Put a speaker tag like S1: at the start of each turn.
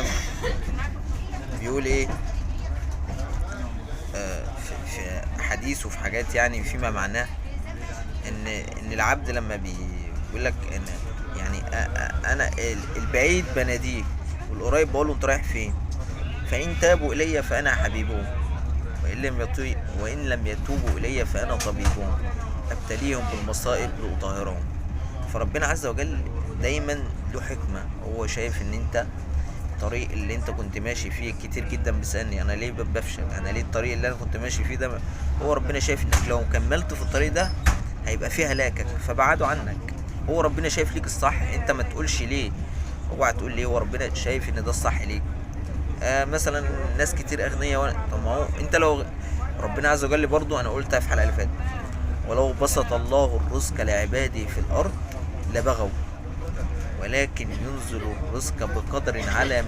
S1: تمام. بيقول ايه في حديث وفي حاجات يعني فيما معناه ان العبد لما بيقول لك ان يعني انا البعيد بناديه والقريب بقول له انت رايح فين، فان تابوا الي فانا حبيبهم، وان لم يتوبوا الي فانا طبيبهم، ابتليهم بالمصائب لاطهرهم. فربنا عز وجل دايما له حكمة. هو شايف ان انت الطريق اللي انت كنت ماشي فيه كتير جدا بيسألني انا ليه بفشل، انا ليه الطريق اللي انا كنت ماشي فيه ده. هو ربنا شايف انك لو كملت في الطريق ده هيبقى فيه هلاكك فبعده عنك. هو ربنا شايف ليك الصح، انت ما تقولش ليه، اوعى تقول ليه، هو ربنا شايف ان ده الصح ليك. مثلا ناس كتير اغنياء طب ما هو انت لو ربنا عز وجل برضو انا قلتها في الحلقه اللي فاتت، ولو بسط الله الرزق لعباده في الارض لبغوا ولكن ينزل الرزق بقدر على